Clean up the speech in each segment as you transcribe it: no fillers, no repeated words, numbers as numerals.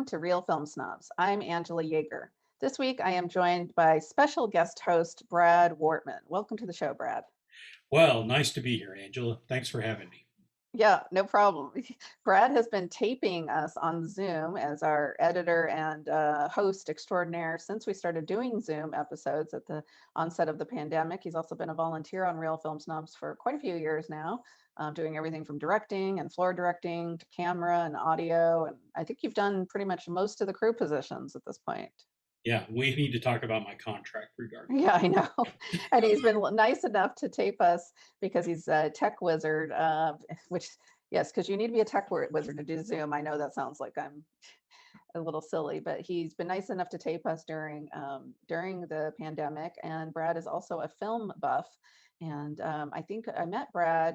to Real Film Snobs. I'm Angela Yeager. This week I am joined by special guest host Brad Wartman. Welcome to the show, Brad. Well, nice to be here, Angela. Thanks for having me. Yeah, no problem. Brad has been taping us on Zoom as our editor and host extraordinaire since we started doing Zoom episodes at the onset of the pandemic. He's also been a volunteer on Real Film Snobs for quite a few years now, doing everything from directing and floor directing to camera and audio. And I think you've done pretty much most of the crew positions at this point. Yeah, we need to talk about my contract regarding Yeah, I know. And he's been nice enough to tape us because he's a tech wizard, which, yes, because you need to be a tech wizard to do Zoom. I know that sounds like I'm a little silly, but he's been nice enough to tape us during the pandemic. And Brad is also a film buff. And I think I met Brad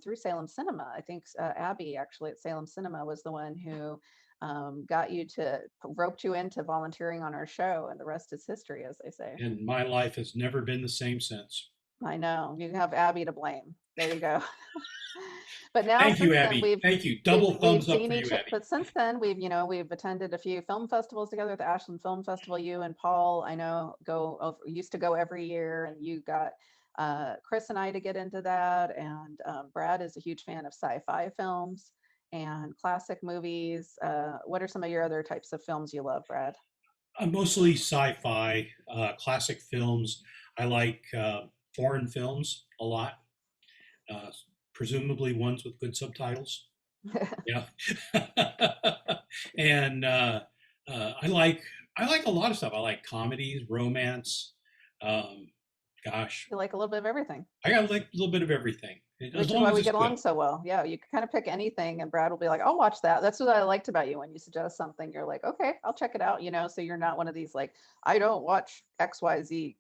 through Salem Cinema. I think Abby actually at Salem Cinema was the one who got you to roped you into volunteering on our show, and the rest is history, as they say. it. And my life has never been the same since. I know you have Abby to blame. There you go. But now Thank you, since then Abby. we've Thank you. we've Double we've thumbs up seen for you, each Abby. but since then we've attended a few film festivals together, the Ashland Film Festival. You and Paul, I know, used to go every year, and you got Chris and I to get into that. And Brad is a huge fan of sci-fi films and classic movies. What are some of your other types of films you love, Brad? Mostly sci-fi, classic films. I like foreign films a lot, uh, presumably ones with good subtitles. Yeah, and I like a lot of stuff. I like comedies, romance. Um, gosh, You like a little bit of everything, I got like a little bit of everything, as which is long why as we it's get along good. so well. Yeah, you can kind of pick anything, and Brad will be like, "I'll watch that." That's what I liked about you when you suggest something. You're like, "Okay, I'll check it out." So you're not one of these like, "I don't watch XYZ,"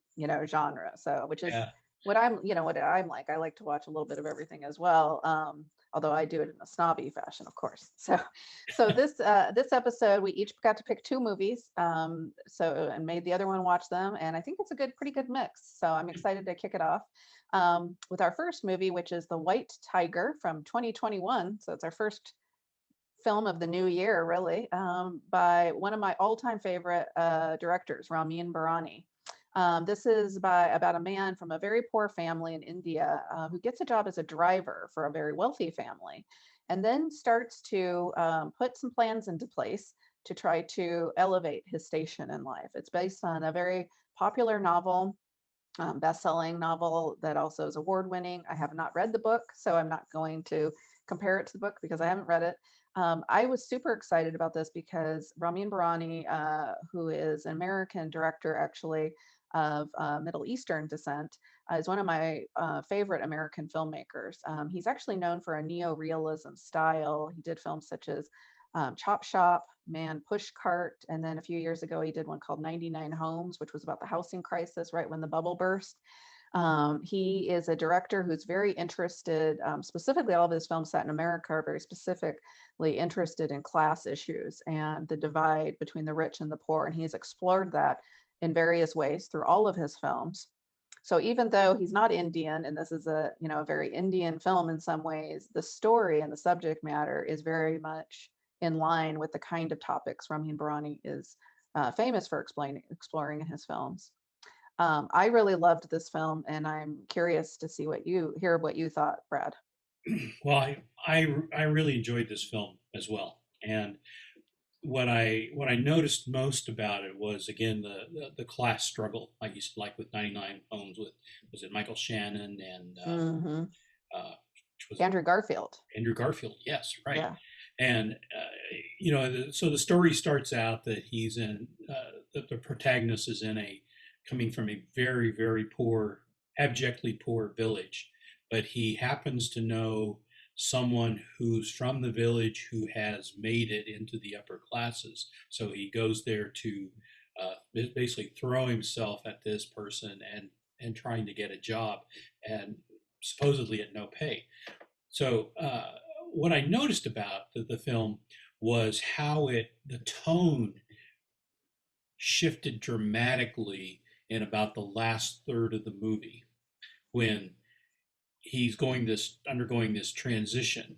genre. So, which is Yeah. what I'm like. I like to watch a little bit of everything as well. Although I do it in a snobby fashion, of course. So this episode, we each got to pick two movies. And made the other one watch them, and I think it's a pretty good mix. So I'm excited to kick it off with our first movie, which is The White Tiger from 2021. So it's our first film of the new year, really, by one of my all-time favorite directors, Ramin Bahrani. This is about a man from a very poor family in India who gets a job as a driver for a very wealthy family, and then starts to put some plans into place to try to elevate his station in life. It's based on a very popular novel, best-selling novel that also is award-winning. I have not read the book, so I'm not going to compare it to the book because I haven't read it. I was super excited about this because Ramin Bahrani, who is an American director actually of Middle Eastern descent, is one of my favorite American filmmakers. He's actually known for a neo-realism style. He did films such as Chop Shop, Man Pushcart, and then a few years ago he did one called 99 Homes, which was about the housing crisis right when the bubble burst. He is a director who's very interested, specifically all of his films set in America are very specifically interested in class issues and the divide between the rich and the poor. And he's explored that in various ways through all of his films. So even though he's not Indian, and this is a very Indian film in some ways, the story and the subject matter is very much in line with the kind of topics Ramin Bahrani is famous for exploring in his films. I really loved this film, and I'm curious to hear what you thought, Brad. Well, I really enjoyed this film as well, and what I noticed most about it was again the class struggle. I used to like with 99 Homes with was it Michael Shannon and Hmm. which was Andrew Garfield. Andrew Garfield. Yes, right. Yeah. And so the story starts out that he's in that the protagonist is in a coming from a very poor, abjectly poor village, but he happens to know someone who's from the village who has made it into the upper classes. So he goes there to basically throw himself at this person and trying to get a job, and supposedly at no pay. So what I noticed about the film was how the tone shifted dramatically in about the last third of the movie when he's undergoing this transition.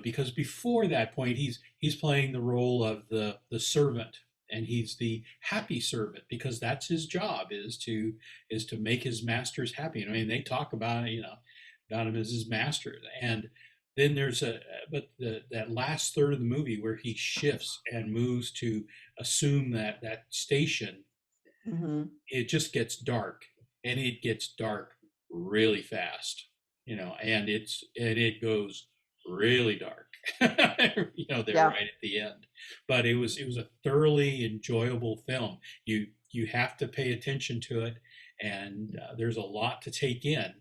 because before that point he's playing the role of the servant, and he's the happy servant because that's his job, is to make his masters happy. I mean, they talk about about him as his master. And then there's that last third of the movie where he shifts and moves to assume that station. Hmm. It just gets dark, and it gets dark really fast, and it goes really dark, there Yeah. right at the end. But it was a thoroughly enjoyable film. You have to pay attention to it, and there's a lot to take in.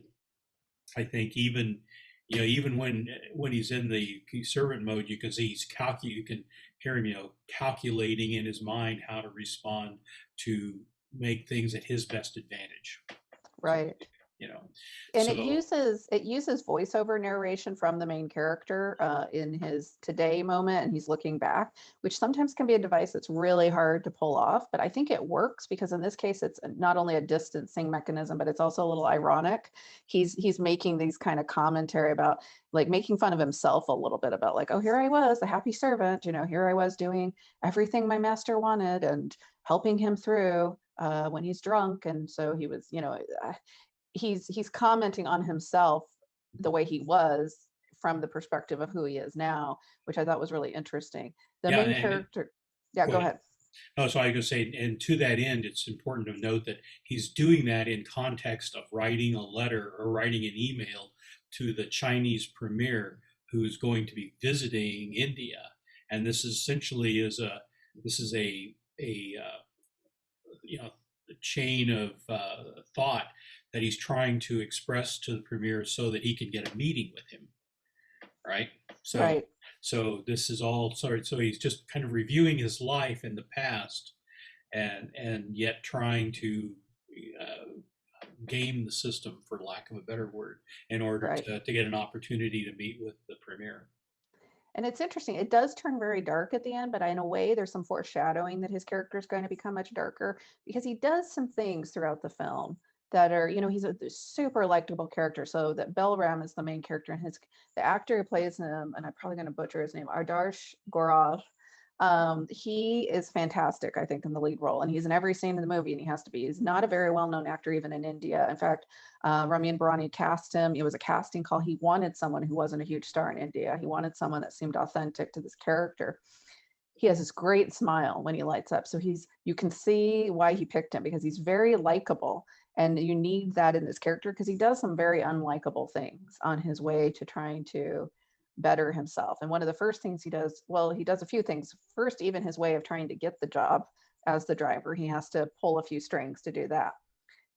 I think even when he's in the servant mode, you can see you can hear him, calculating in his mind how to respond to make things at his best advantage. Right. You know, And it so uses voiceover narration from the main character in his today moment, and he's looking back, which sometimes can be a device that's really hard to pull off. But I think it works because in this case, it's not only a distancing mechanism, but it's also a little ironic. He's making these kind of commentary about, like, making fun of himself a little bit about, like, oh, here I was, a happy servant, here I was doing everything my master wanted and helping him through when he's drunk. And so he was, he's commenting on himself the way he was from the perspective of who he is now, which I thought was really interesting. The yeah, main and character, yeah, go go ahead. ahead. No, so I was going to say, and to that end, it's important to note that he's doing that in context of writing a letter or writing an email to the Chinese premier who's going to be visiting India, and this essentially is a chain of thought that he's trying to express to the premier so that he can get a meeting with him, right? So Right. so this is all sorry. So he's just kind of reviewing his life in the past, and yet trying to game the system, for lack of a better word, in order Right. to get an opportunity to meet with the premier. And it's interesting. It does turn very dark at the end, but in a way, there's some foreshadowing that his character is going to become much darker because he does some things throughout the film that are, he's a super likable character. So that Belram is the main character, and the actor who plays him, and I'm probably going to butcher his name, Ardarsh Gaurav. He is fantastic, I think, in the lead role, and he's in every scene in the movie, and he has to be. He's not a very well-known actor, even in India. In fact, Ramin Bahrani cast him. It was a casting call. He wanted someone who wasn't a huge star in India. He wanted someone that seemed authentic to this character. He has this great smile when he lights up. So you can see why he picked him, because he's very likable. And you need that in this character because he does some very unlikable things on his way to trying to better himself. And one of the first things he does, well, he does a few things. First, even his way of trying to get the job as the driver, he has to pull a few strings to do that.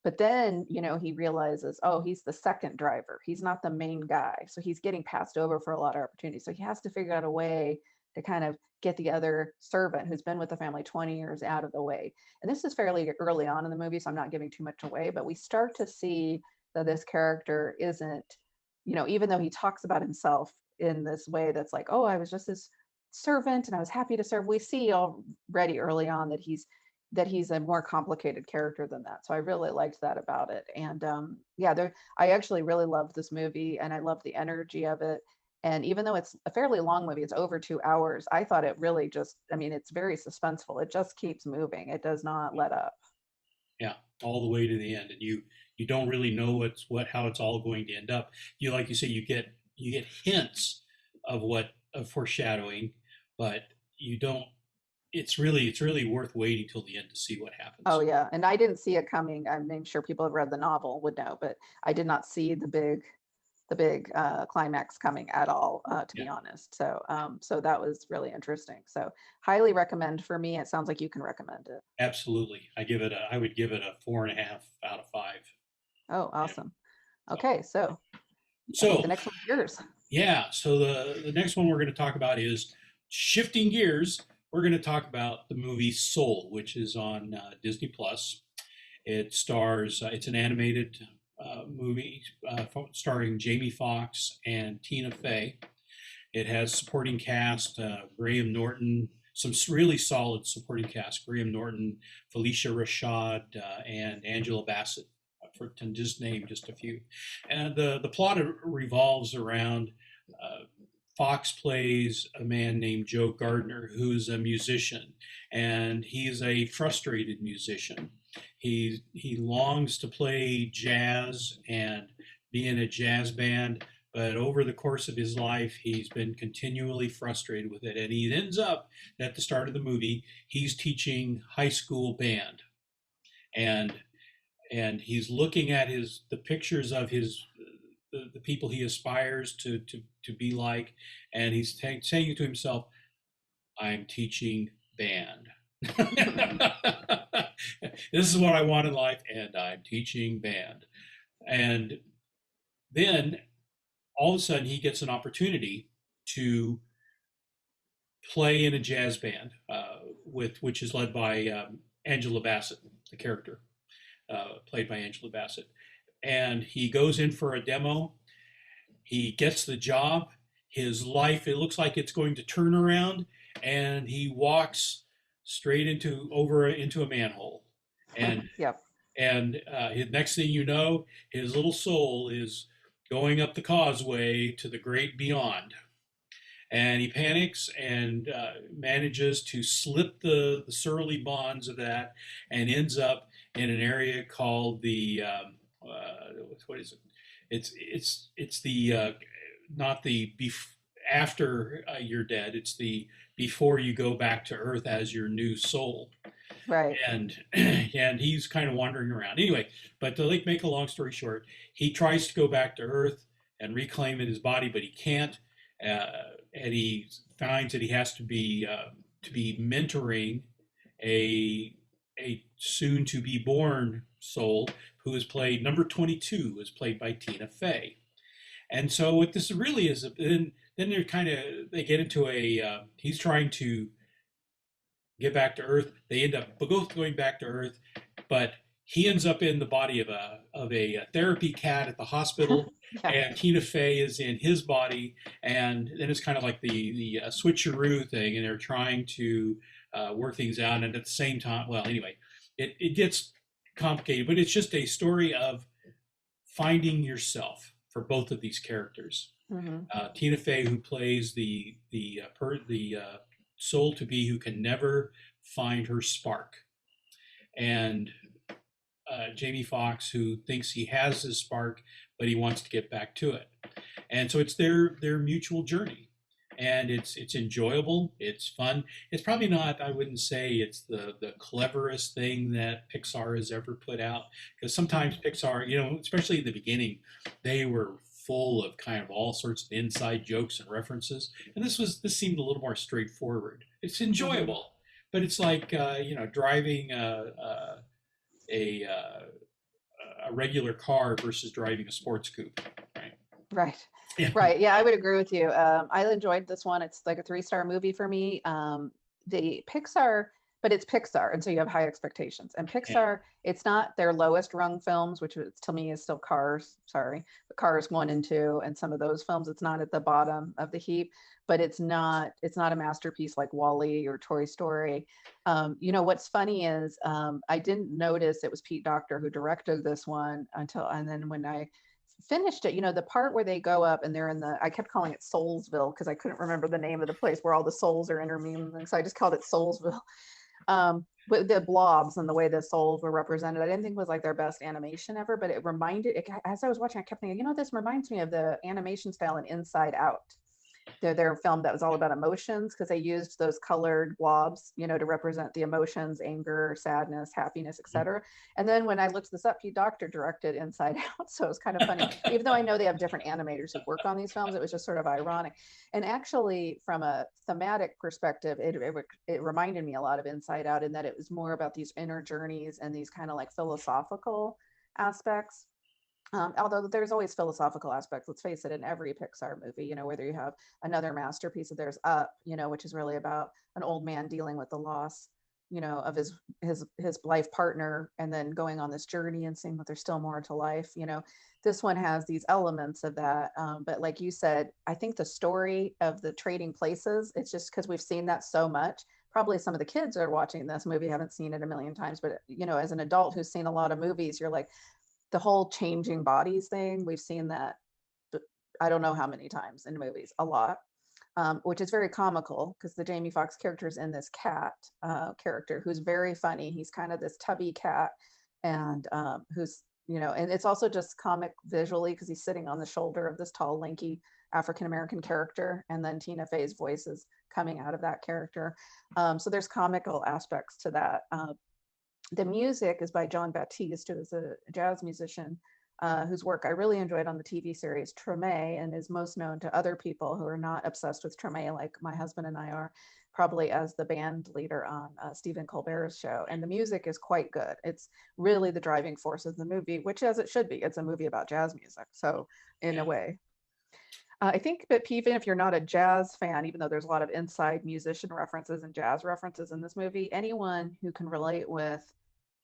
But then, he realizes, oh, he's the second driver. He's not the main guy. So he's getting passed over for a lot of opportunities. So he has to figure out a way to kind of get the other servant who's been with the family 20 years out of the way. And this is fairly early on in the movie, so I'm not giving too much away, but we start to see that this character isn't, even though he talks about himself in this way that's like, oh, I was just this servant and I was happy to serve. We see already early on that he's a more complicated character than that. So I really liked that about it. And yeah, I actually really loved this movie, and I love the energy of it. And even though it's a fairly long movie, it's over 2 hours, I thought it really it's very suspenseful. It just keeps moving. It does not let up. Yeah, all the way to the end, and you don't really know how it's all going to end up. Like you say, you get hints of foreshadowing, but you don't. It's really worth waiting till the end to see what Oh happens. yeah, and I didn't see it coming. I'm sure people have read the novel would know, but I did not see the big climax coming at all, to Yeah, be honest. So that was really interesting. So highly recommend for me. It sounds like you can recommend it. absolutely. I would give it a 4.5 out of 5. Oh, Yeah. awesome. So Okay, so I think the so next one's yours. yeah. So the next one we're going to talk about is shifting gears. We're going to talk about the movie Soul, which is on Disney Plus. It stars. It's an animated movie starring Jamie Foxx and Tina Fey. It has supporting cast: Graham Norton, some really solid supporting cast: Graham Norton, Felicia Rashad, and Angela Bassett, to just name just a few. And the plot revolves around Fox plays a man named Joe Gardner, who's a musician, and he's a frustrated musician. He longs to play jazz and be in a jazz band, but over the course of his life, he's been continually frustrated with it. And he ends up at the start of the movie, he's teaching high school band, and he's looking at the pictures of the people he aspires to be like, and he's saying to himself, "I'm teaching band. This is what I want in life, and I'm teaching band." And then all of a sudden, he gets an opportunity to play in a jazz band, which is led by Angela Bassett, the character played by Angela Bassett. And he goes in for a demo. He gets the job. His life, it looks like it's going to turn around, and he walks straight into a manhole. And Yep. his next thing you know, his little soul is going up the causeway to the great beyond. And he panics and manages to slip the surly bonds of that, and ends up in an area called the what is it? It's the not the after you're dead. It's the before you go back to Earth as your new soul. Right. And and he's kind of wandering around anyway. But to make a long story short, he tries to go back to Earth and reclaim in his body, but he can't. And he finds that he has to be mentoring a soon to be born soul who is played number 22 is played by Tina Fey. And so what this really is, then they get into he's trying to get back to Earth. They end up both going back to Earth, but he ends up in the body of a therapy cat at the hospital, Yeah. and Tina Fey is in his body, and then it's kind of like the switcheroo thing, and they're trying to work things out, and at the same time, well, anyway, it gets complicated, but it's just a story of finding yourself for both of these characters. Mm-hmm. Tina Fey, who plays the soul to be who can never find her spark, and Jamie Foxx, who thinks he has his spark, but he wants to get back to it. And so it's their mutual journey, and it's enjoyable. It's fun. It's probably not. I wouldn't say it's the cleverest thing that Pixar has ever put out, because sometimes Pixar, especially in the beginning, they were full of kind of all sorts of inside jokes and references, and this seemed a little more straightforward. It's enjoyable, but it's like driving a regular car versus driving a sports coupe, right? Right. Yeah. Right. Yeah, I would agree with you. I enjoyed this one. It's like a 3-star movie for me. The Pixar, but it's Pixar, and so you have high expectations. And Pixar, it's not their lowest rung films, which to me is still Cars. Sorry, but Cars 1 and 2, and some of those films. It's not at the bottom of the heap, but it's not a masterpiece like WALL-E or Toy Story. What's funny is I didn't notice it was Pete Docter who directed this one and then when I finished it, the part where they go up and they're I kept calling it Soulsville because I couldn't remember the name of the place where all the souls are intermingling. So I just called it Soulsville. With the blobs and the way the souls were represented, I didn't think it was like their best animation ever, but as I was watching, I kept thinking, this reminds me of the animation style in Inside Out. Their film that was all about emotions, because they used those colored blobs, to represent the emotions, anger, sadness, happiness, etc. And then when I looked this up, Pete Docter directed Inside Out, so it was kind of funny. Even though I know they have different animators who work on these films, it was just sort of ironic. And actually, from a thematic perspective, it reminded me a lot of Inside Out in that it was more about these inner journeys and these kind of like philosophical aspects. Although there's always philosophical aspects, let's face it, in every Pixar movie, whether you have another masterpiece of theirs, Up, which is really about an old man dealing with the loss, of his life partner, and then going on this journey and seeing that there's still more to life. This one has these elements of that. But like you said, I think the story of the trading places, it's just because we've seen that so much. Probably some of the kids are watching this movie haven't seen it a million times, but as an adult who's seen a lot of movies, you're like, the whole changing bodies thing, we've seen that I don't know how many times in movies, a lot. which is very comical because the Jamie Foxx character is in this cat character who's very funny. He's kind of this tubby cat, and who's, and it's also just comic visually because he's sitting on the shoulder of this tall, lanky African American character, and then Tina Fey's voice is coming out of that character. So there's comical aspects to that. The music is by John Baptiste, who is a jazz musician whose work I really enjoyed on the TV series Treme, and is most known to other people who are not obsessed with Treme, like my husband and I are, probably as the band leader on Stephen Colbert's show. And the music is quite good. It's really the driving force of the movie, which, as it should be, it's a movie about jazz music. So in a way, I think that even if you're not a jazz fan, even though there's a lot of inside musician references and jazz references in this movie, anyone who can relate with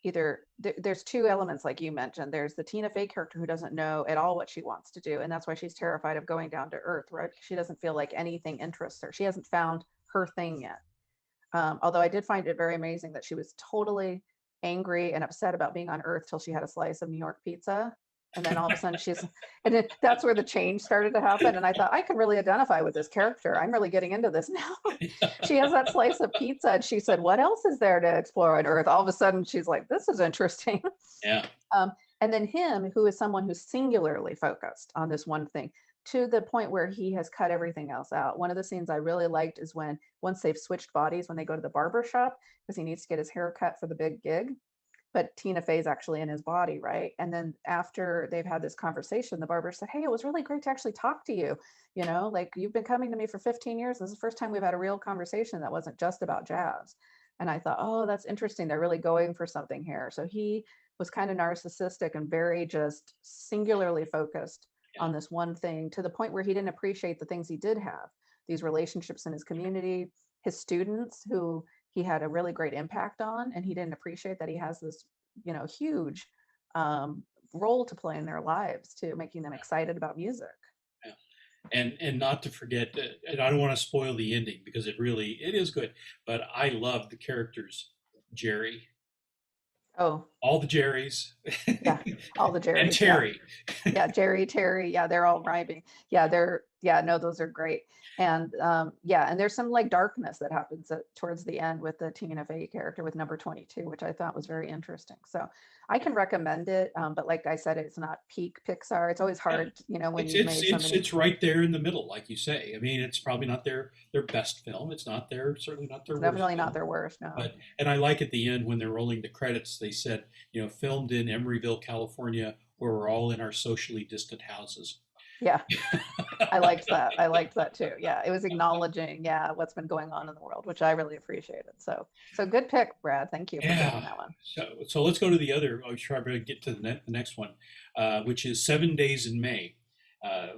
either there's two elements, like you mentioned. There's the Tina Fey character who doesn't know at all what she wants to do, and that's why she's terrified of going down to earth, right? She doesn't feel like anything interests her. She hasn't found her thing yet. Although I did find it very amazing that she was totally angry and upset about being on earth till she had a slice of New York pizza, and then all of a sudden that's where the change started to happen. And I thought, I can really identify with this character. I'm really getting into this now. She has that slice of pizza and she said, what else is there to explore on earth? All of a sudden she's like, this is interesting. Yeah. And then him, who is someone who's singularly focused on this one thing, to the point where he has cut everything else out. One of the scenes I really liked is once they've switched bodies, when they go to the barber shop, because he needs to get his hair cut for the big gig, but Tina Fey's actually in his body, right? And then after they've had this conversation, the barber said, hey, it was really great to actually talk to you. Like, you've been coming to me for 15 years. This is the first time we've had a real conversation that wasn't just about jazz. And I thought, oh, that's interesting. They're really going for something here. So he was kind of narcissistic and very just singularly focused on this one thing, to the point where he didn't appreciate the things he did have, these relationships in his community, his students who he had a really great impact on, and he didn't appreciate that he has this, huge role to play in their lives, to making them excited about music. Yeah. And not to forget, and I don't want to spoil the ending because it is good, but I love the characters, Jerry. Oh, all the Jerrys. Yeah, all the Jerrys. And Terry. Yeah, Jerry, Terry. Yeah, they're all rhyming. No, those are great. And and there's some like darkness that happens towards the end with the Tina Fey character with number 22, which I thought was very interesting. So I can recommend it, but like I said, it's not peak Pixar. It's always hard, when you've made so many. It's right there in the middle, like you say. I mean, it's probably not their best film. It's certainly not their worst. Definitely not their worst. No. And I like at the end when they're rolling the credits, they said, filmed in Emeryville, California, where we're all in our socially distant houses. Yeah, I liked that. I liked that too. Yeah, it was acknowledging, what's been going on in the world, which I really appreciated. So good pick, Brad. Thank you for picking that one. So let's go to the other. I'll try to get to the next one, which is 7 Days in May,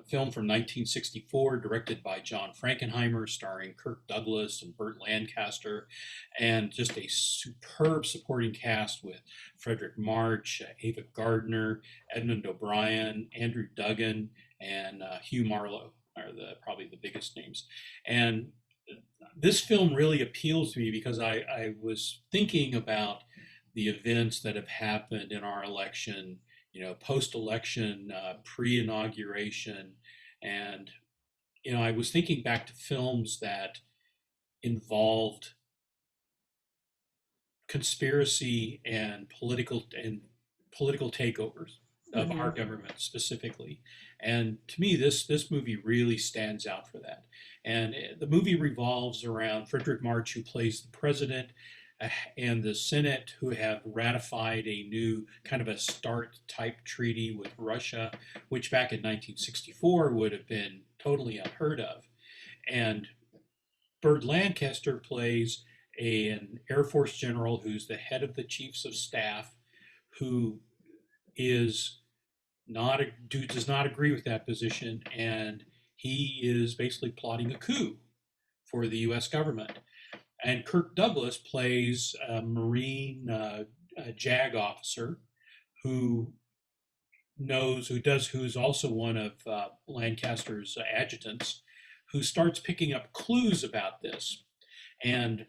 film from 1964, directed by John Frankenheimer, starring Kirk Douglas and Burt Lancaster, and just a superb supporting cast with Frederick March, Ava Gardner, Edmund O'Brien, Andrew Duggan, and Hugh Marlowe are probably the biggest names. And this film really appeals to me because I was thinking about the events that have happened in our election, post-election, pre-inauguration. And, I was thinking back to films that involved conspiracy and political takeovers of our government specifically. And to me, this movie really stands out for that. And the movie revolves around Frederick March, who plays the president, and the Senate, who have ratified a new kind of a START type treaty with Russia, which back in 1964 would have been totally unheard of. And Burt Lancaster plays an Air Force general who's the head of the chiefs of staff, who does not agree with that position, and he is basically plotting a coup for the U.S. government. And Kirk Douglas plays a Marine JAG officer who's also one of Lancaster's adjutants, who starts picking up clues about this. And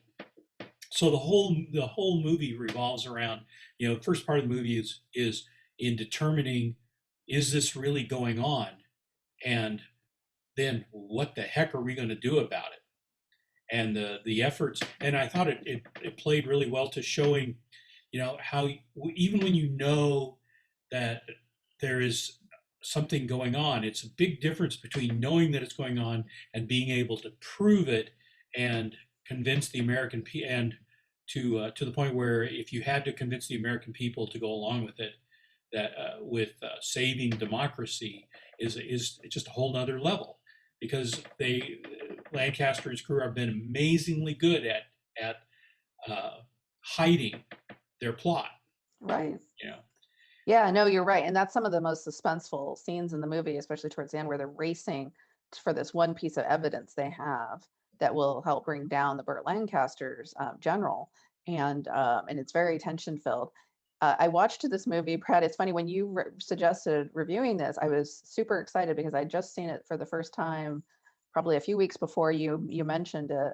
so the whole movie revolves around, the first part of the movie is in determining, is this really going on? And then what the heck are we going to do about it? And the efforts, and I thought it played really well to showing, how even when that there is something going on, it's a big difference between knowing that it's going on and being able to prove it and convince the American people, and to the point where if you had to convince the American people to go along with it, that with saving democracy is just a whole nother level, because Lancaster and his crew have been amazingly good at hiding their plot. Right. You know, Yeah, no, you're right. And that's some of the most suspenseful scenes in the movie, especially towards the end, where they're racing for this one piece of evidence they have that will help bring down the Burt Lancaster's general. And it's very tension filled. I watched this movie, Brad. It's funny when you suggested reviewing this, I was super excited because I'd just seen it for the first time, probably a few weeks before you mentioned it.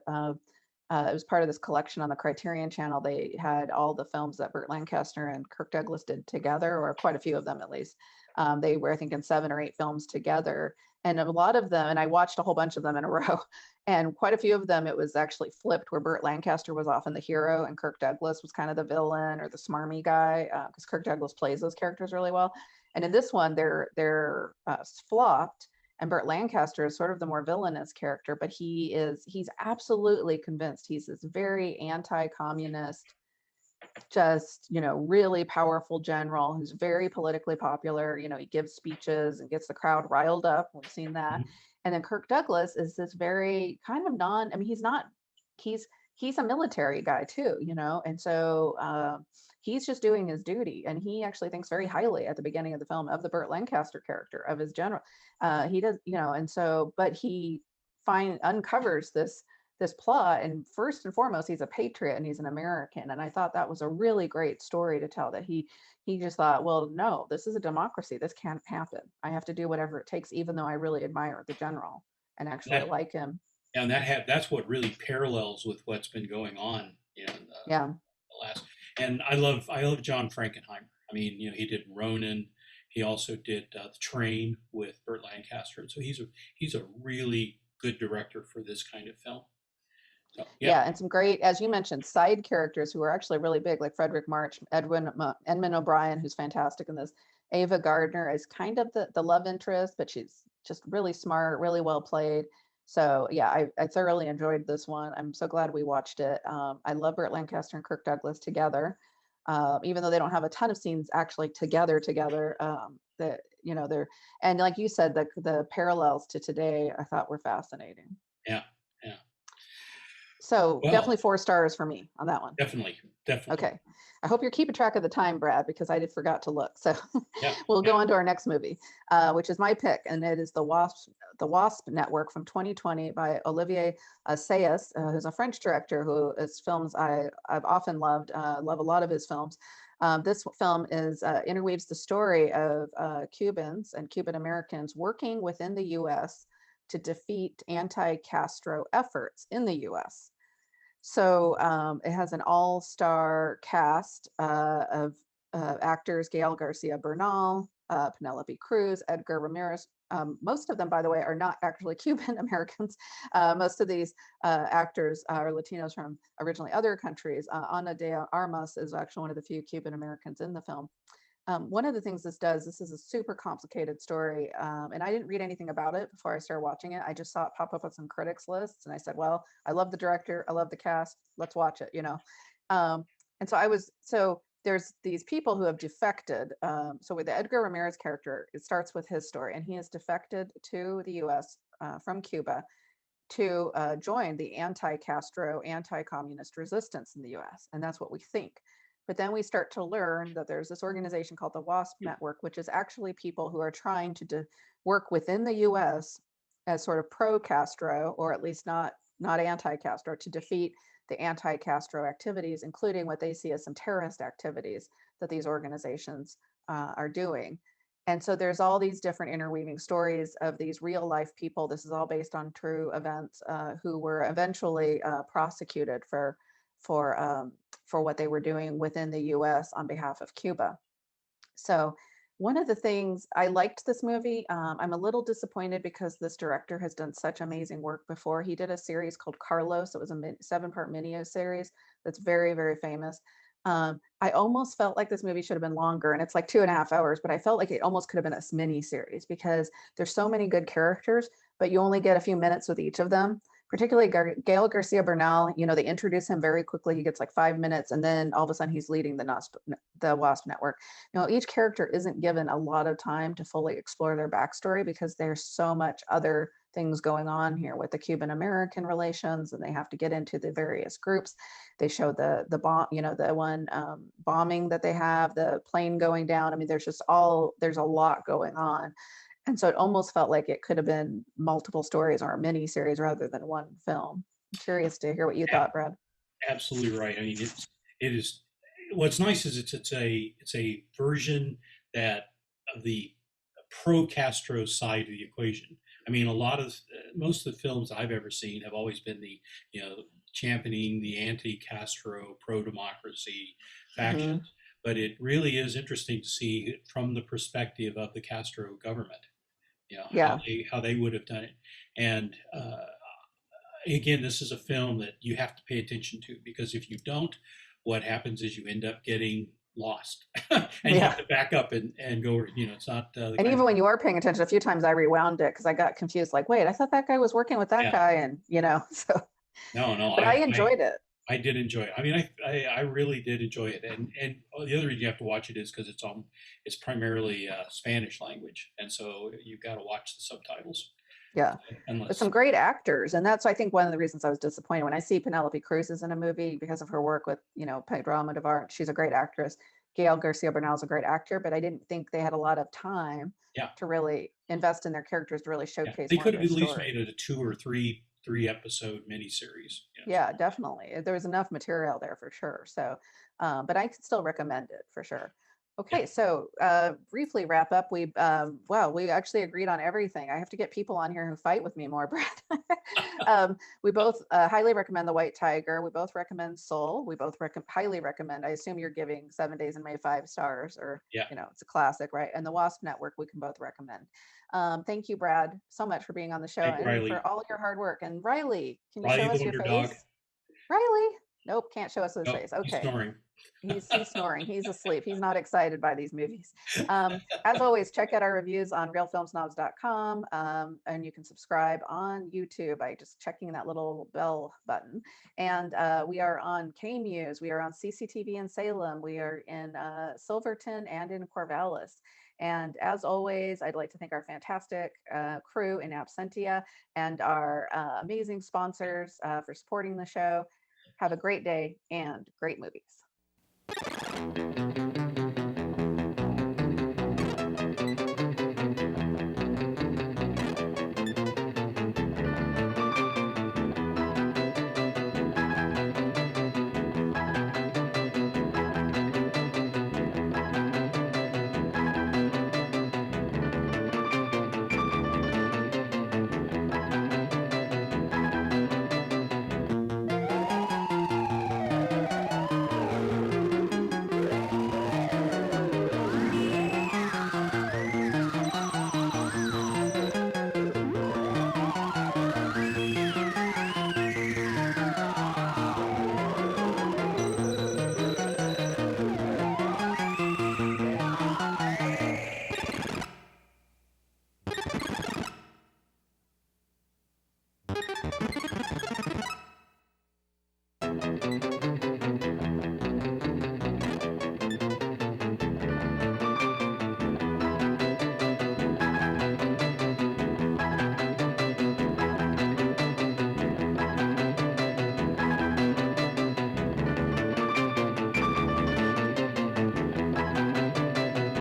It was part of this collection on the Criterion Channel. They had all the films that Burt Lancaster and Kirk Douglas did together, or quite a few of them at least. They were, I think, in 7 or 8 films together. And a lot of them, and I watched a whole bunch of them in a row, and quite a few of them, it was actually flipped, where Burt Lancaster was often the hero and Kirk Douglas was kind of the villain or the smarmy guy, because Kirk Douglas plays those characters really well. And in this one, they're flopped, and Burt Lancaster is sort of the more villainous character, but he's absolutely convinced. He's this very anti-communist, just, really powerful general who's very politically popular. He gives speeches and gets the crowd riled up. We've seen that. And then Kirk Douglas is this very kind of I mean, he's a military guy too, and so he's just doing his duty. And he actually thinks very highly at the beginning of the film of the Burt Lancaster character, of his general. He does, and so, but he uncovers this plot, and first and foremost, he's a patriot and he's an American. And I thought that was a really great story to tell, that he just thought, well, no, this is a democracy, this can't happen, I have to do whatever it takes, even though I really admire the general and actually that like him. and that's what really parallels with what's been going on in Yeah. the last. And I love John Frankenheimer. I mean, he did Ronin. He also did The Train with Burt Lancaster. And so he's a really good director for this kind of film. So yeah. Yeah, and some great, as you mentioned, side characters who are actually really big, like Frederick March, Edmund O'Brien, who's fantastic in this. Ava Gardner is kind of the love interest, but she's just really smart, really well played. So yeah, I thoroughly enjoyed this one. I'm so glad we watched it. I love Burt Lancaster and Kirk Douglas together, even though they don't have a ton of scenes actually together. That they're, and like you said, the parallels to today I thought were fascinating. Yeah. Yeah. So Well, definitely 4 stars for me on that one. definitely. Okay. I hope you're keeping track of the time, Brad, because I did forgot to look. So Yeah. we'll Yeah. go on to our next movie, which is my pick, and it is the Wasp Network from 2020 by Olivier Assayas, who's a French director who his films I've often loved. Love a lot of his films. This film interweaves the story of Cubans and Cuban Americans working within the U.S. to defeat anti-Castro efforts in the U.S. So it has an all-star cast of actors: Gael Garcia Bernal, Penelope Cruz, Edgar Ramirez. Most of them, by the way, are not actually Cuban Americans. Most of these actors are Latinos from originally other countries. Ana de Armas is actually one of the few Cuban Americans in the film. One of the things this is a super complicated story, and I didn't read anything about it before I started watching it. I just saw it pop up on some critics lists, and I said, well, I love the director, I love the cast, let's watch it, and so there's these people who have defected. So with the Edgar Ramirez character, it starts with his story, and he has defected to the US from Cuba to join the anti-Castro, anti-communist resistance in the US, and that's what we think. But then we start to learn that there's this organization called the Wasp Network, which is actually people who are trying to work within the US as sort of pro-Castro, or at least not anti-Castro, to defeat the anti-Castro activities, including what they see as some terrorist activities that these organizations are doing. And so there's all these different interweaving stories of these real life people. This is all based on true events, who were eventually prosecuted for what they were doing within the U.S. on behalf of Cuba. So One of the things I liked this movie, I'm a little disappointed because this director has done such amazing work before. He did a series called Carlos. It was a 7-part mini series that's very, very famous. I almost felt like this movie should have been longer, and it's like 2.5 hours, but I felt like it almost could have been a mini series because there's so many good characters, but you only get a few minutes with each of them. Particularly Gael Garcia Bernal, they introduce him very quickly. He gets like 5 minutes, and then all of a sudden he's leading the Wasp Network. Each character isn't given a lot of time to fully explore their backstory because there's so much other things going on here with the Cuban American relations, and they have to get into the various groups. They show the bomb, the one bombing that they have, the plane going down. I mean, there's a lot going on. And so it almost felt like it could have been multiple stories or a mini series rather than one film. I'm curious to hear what you thought, Brad. Absolutely right. I mean, it is. What's nice is it's a version that of the pro Castro side of the equation. I mean, most of the films I've ever seen have always been the championing the anti-Castro, pro-democracy Hmm. factions. But it really is interesting to see from the perspective of the Castro government, Yeah. how they would have done it. And again, this is a film that you have to pay attention to because if you don't, what happens is you end up getting lost and you have Yeah. to back up and go, it's not the And kind of, even when you are paying attention, a few times I rewound it because I got confused. Like, wait, I thought that guy was working with that yeah, guy, and so. no, no, But I enjoyed it. I did enjoy it. I mean, I really did enjoy it. And the other reason you have to watch it is because it's primarily Spanish language. And so you've got to watch the subtitles Yeah, with unless, some great actors, and that's I think one of the reasons I was disappointed when I see Penelope Cruz is in a movie because of her work with Pedro Almodovar. She's a great actress. Gael Garcia Bernal is a great actor, but I didn't think they had a lot of time yeah, to really invest in their characters to really yeah. showcase They more could of have their at least story. made it a three episode miniseries. Yeah, definitely. There was enough material there for sure. So, but I could still recommend it for sure. Yeah. Okay, so briefly wrap up. Wow, we actually agreed on everything. I have to get people on here who fight with me more, Brad. We both highly recommend The White Tiger. We both recommend Soul. We both highly recommend. I assume you're giving 7 Days in May 5 stars, or Yeah. it's a classic, right? And The Wasp Network, we can both recommend. Thank you, Brad, so much for being on the show Thank you, and Riley. for all your hard work. And Riley, can you Riley show the us your Wonder Dog. face? Riley, nope, can't show us his Nope, face. he's Okay, snoring. he's snoring. He's asleep. He's not excited by these movies. As always, check out our reviews on realfilmsnobs.com, and you can subscribe on YouTube by just checking that little bell button. And we are on KMUS. We are on CCTV in Salem. We are in Silverton and in Corvallis. And as always, I'd like to thank our fantastic crew in absentia and our amazing sponsors for supporting the show. Have a great day and great movies.